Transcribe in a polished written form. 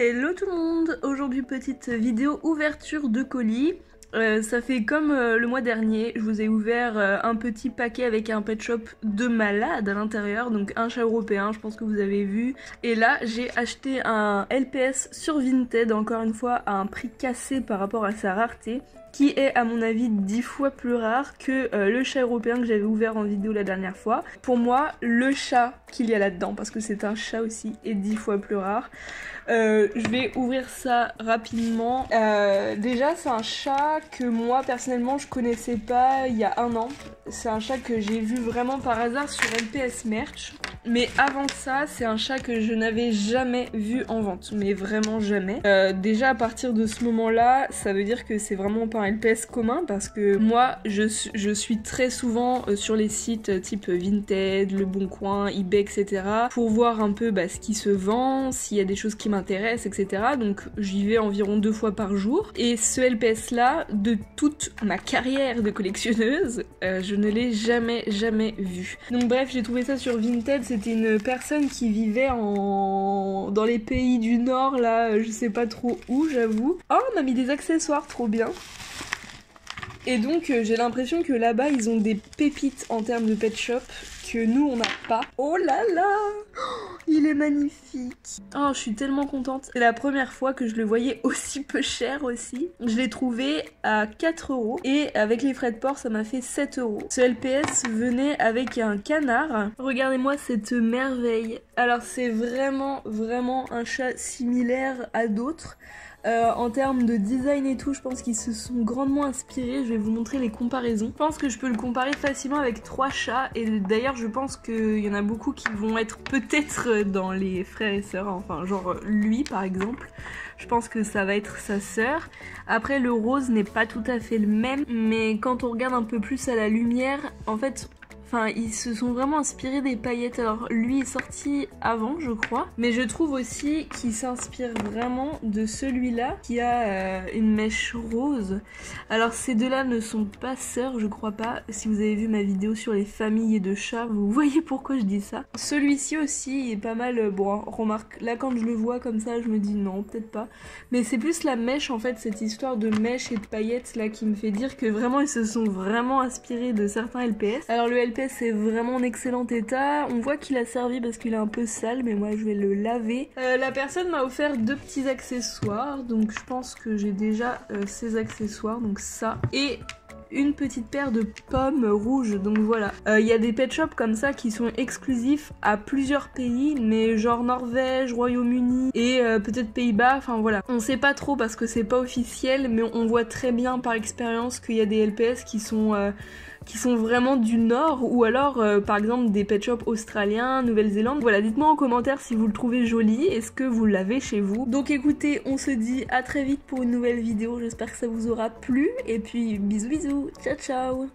Hello tout le monde. Aujourd'hui petite vidéo ouverture de colis. Ça fait comme le mois dernier, je vous ai ouvert un petit paquet avec un pet shop de malade à l'intérieur, donc un chat européen, je pense que vous avez vu. Et là j'ai acheté un LPS sur Vinted, encore une fois à un prix cassé par rapport à sa rareté, qui est à mon avis 10 fois plus rare que le chat européen que j'avais ouvert en vidéo la dernière fois. Pour moi, le chat qu'il y a là-dedans, parce que c'est un chat aussi, est 10 fois plus rare. Je vais ouvrir ça rapidement. Déjà c'est un chat que moi personnellement je connaissais pas il y a un an. C'est un chat que j'ai vu vraiment par hasard sur LPS Merch. Mais avant ça, c'est un chat que je n'avais jamais vu en vente, mais vraiment jamais. Déjà à partir de ce moment-là, ça veut dire que c'est vraiment pas un LPS commun, parce que moi je suis très souvent sur les sites type Vinted, Le Bon Coin, eBay, etc. pour voir un peu ce qui se vend, s'il y a des choses qui m'intéressent, etc. Donc j'y vais environ 2 fois par jour. Et ce LPS là, de toute ma carrière de collectionneuse, je ne l'ai jamais vu. Donc bref, j'ai trouvé ça sur Vinted. C'était une personne qui vivait dans les pays du Nord, là, je sais pas trop où, j'avoue. Oh, on m'a mis des accessoires, trop bien. Et donc j'ai l'impression que là-bas ils ont des pépites en termes de pet shop que nous on n'a pas. Oh là là, oh, il est magnifique. Oh, je suis tellement contente. C'est la première fois que je le voyais aussi peu cher aussi. Je l'ai trouvé à 4 € et avec les frais de port ça m'a fait 7 €. Ce LPS venait avec un canard. Regardez-moi cette merveille. Alors c'est vraiment un chat similaire à d'autres. En termes de design et tout, je pense qu'ils se sont grandement inspirés. Je vais vous montrer les comparaisons. Je pense que je peux le comparer facilement avec 3 chats. Et d'ailleurs, je pense qu'il y en a beaucoup qui vont être peut-être dans les frères et sœurs. Enfin, genre lui par exemple. Je pense que ça va être sa sœur. Après, le rose n'est pas tout à fait le même. Mais quand on regarde un peu plus à la lumière, en fait... Enfin, ils se sont vraiment inspirés des paillettes. Alors, lui est sorti avant, je crois. Mais je trouve aussi qu'il s'inspire vraiment de celui-là, qui a une mèche rose. Alors, ces deux-là ne sont pas sœurs, je crois pas. Si vous avez vu ma vidéo sur les familles de chats, vous voyez pourquoi je dis ça. Celui-ci aussi est pas mal... Bon, remarque, là, quand je le vois comme ça, je me dis non, peut-être pas. Mais c'est plus la mèche, en fait, cette histoire de mèche et de paillettes, là, qui me fait dire que vraiment, ils se sont vraiment inspirés de certains LPS. Alors, le LPS c'est vraiment en excellent état. On voit qu'il a servi parce qu'il est un peu sale, mais moi je vais le laver. La personne m'a offert 2 petits accessoires, donc je pense que j'ai déjà ces accessoires, donc ça et une petite paire de pommes rouges. Donc voilà, il y a des pet shops comme ça qui sont exclusifs à plusieurs pays, mais genre Norvège, Royaume-Uni et peut-être Pays-Bas, enfin voilà. On sait pas trop parce que c'est pas officiel, mais on voit très bien par expérience qu'il y a des LPS qui sont vraiment du Nord, ou alors par exemple des pet shops australiens, Nouvelle-Zélande. Voilà, dites-moi en commentaire si vous le trouvez joli, est-ce que vous l'avez chez vous. Donc écoutez, on se dit à très vite pour une nouvelle vidéo, j'espère que ça vous aura plu, et puis bisous bisous, ciao ciao.